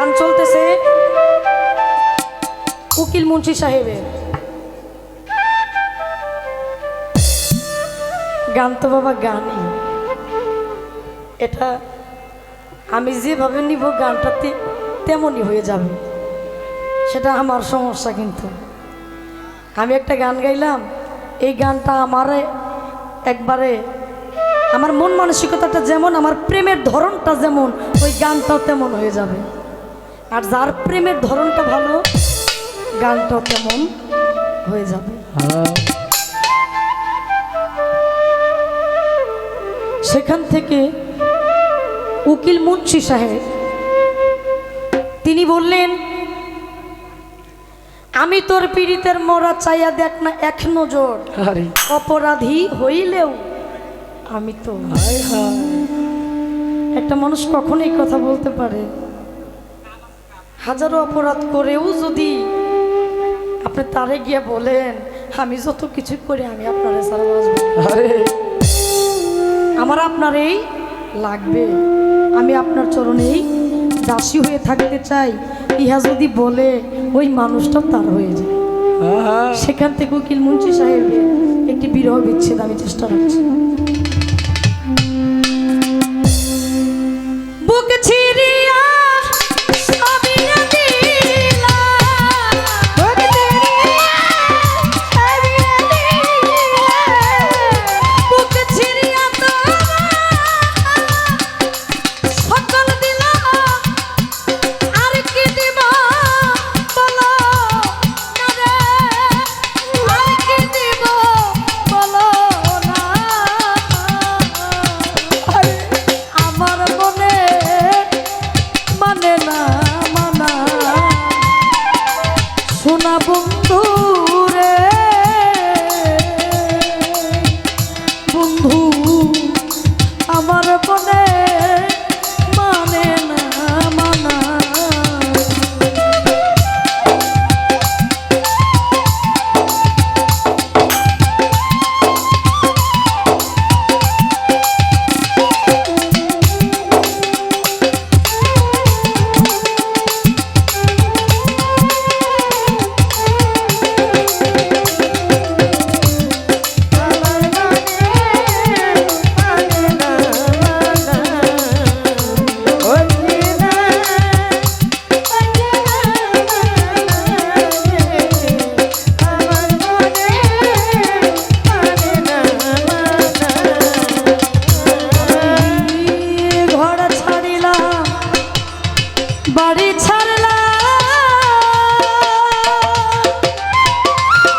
গান চলতেছে উকিল মুন্সি সাহেবের। গান তো বাবা গানই, এটা আমি যেভাবে নিব গানটা তেমনই হয়ে যাবে, সেটা আমার সমস্যা। কিন্তু আমি একটা গান গাইলাম, এই গানটা আমারে একবারে আমার মন মানসিকতাটা যেমন, আমার প্রেমের ধরনটা যেমন, ওই গানটাও তেমন হয়ে যাবে। আর যার প্রেমের ধরনটা ভালো, গানটাও তেমন হয়ে যাবে। সেখান থেকে উকিল মুন্সি সাহেব তিনি বললেন, আমি তোর পীড়িতের মরা চাইয়া দেখ না এক নজর, অপরাধী হইলেও আমি তো। একটা মানুষ কখন এই কথা বলতে পারে? হাজারো অপরাধ করেও যদি আপনি তারে গিয়ে বলেন আমি যত কিছু করি আমি আপনারে ছাড়া বাঁচবো, আমার আপনারই লাগবে, আমি আপনার চরণেই দাসী হয়ে থাকতে চাই, ইহা যদি বলে ওই মানুষটা তার হয়ে যায়। সেখান থেকে উকিল মুন্সি সাহেবের একটি বিরহ বিচ্ছেদ আমি চেষ্টা করছি। বুক ছিড়িয়া বন্ধু রে বন্ধু, আমার মনে মানে না মানা। বাড়ি ছাড়লা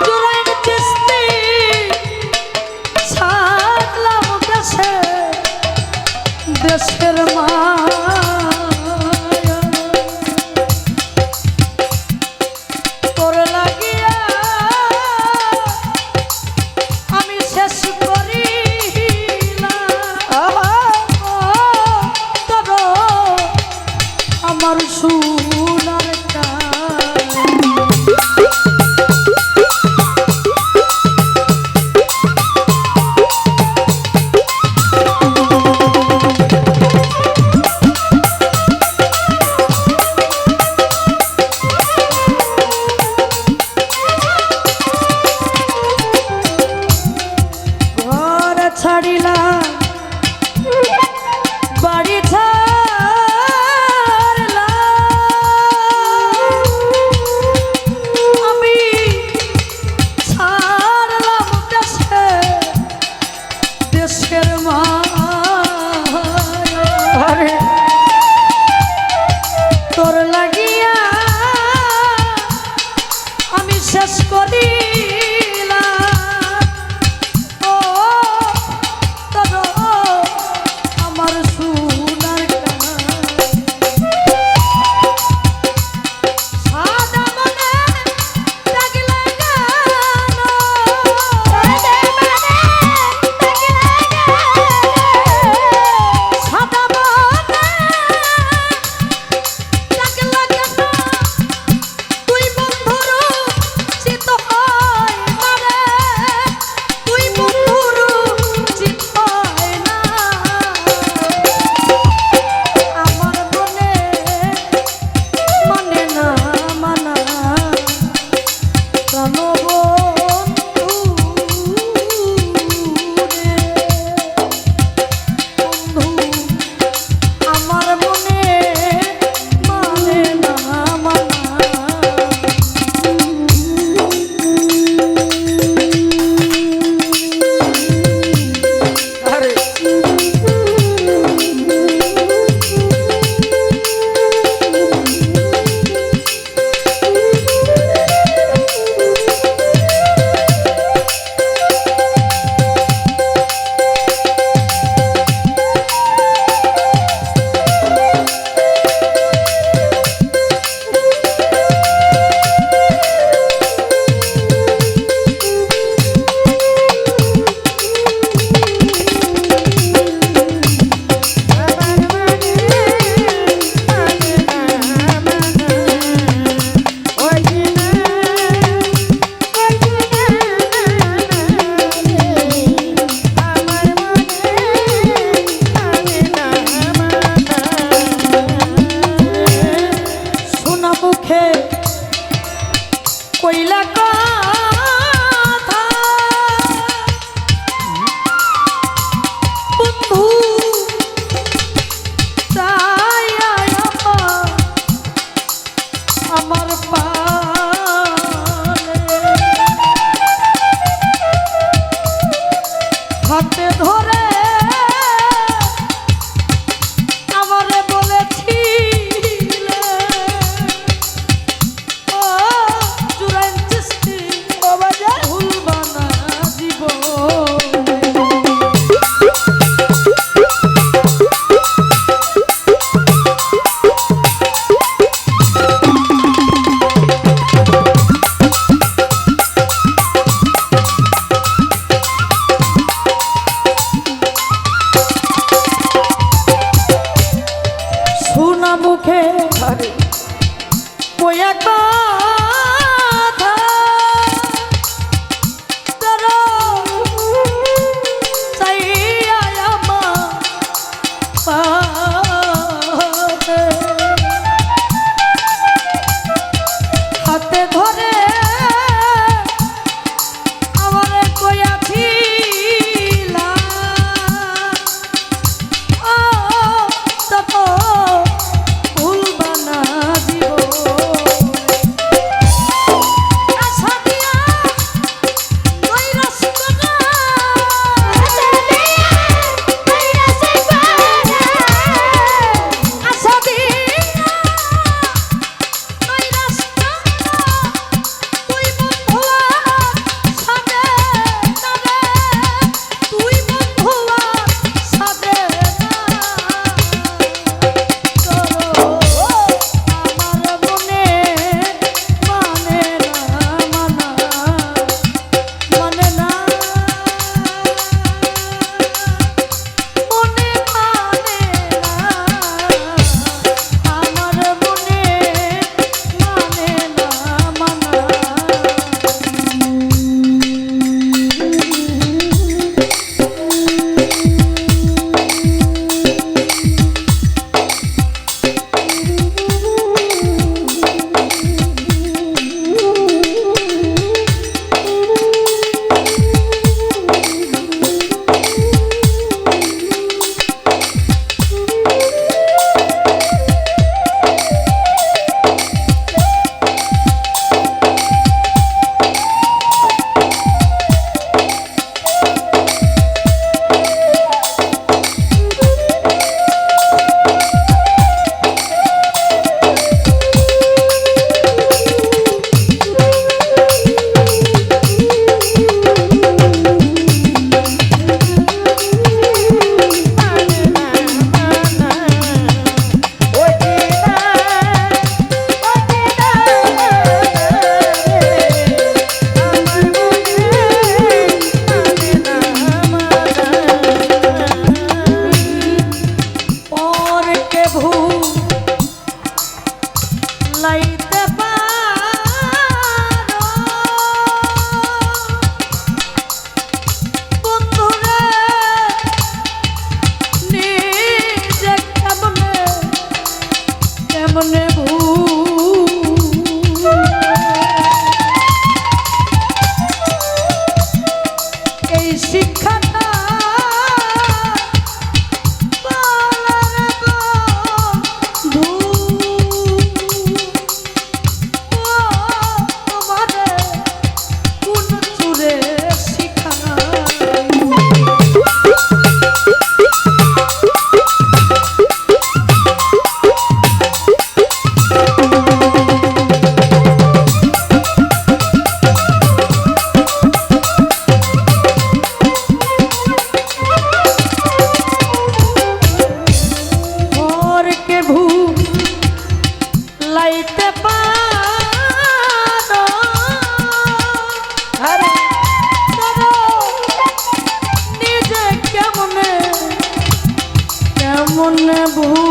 জুরাইন চিস্তি ছাড়লাম দেশে, দেশের মায়া তোর লাগিয়া আমি শেষ করিলাম তোর আমার সোনার ঘর ছাড়িলাম বাড়ি তোর লাগিয়া আমি শেষ করিলাম ও তোর আমার সোনার সাদা মনে লাগলে গান, সাদা মনে লাগলে কইয়া কথা তোরা চাইয়া আমার পাতে হাতে ধরে আমারে কইয়াছিলা ও তপ ভুলবা না মনে ভুল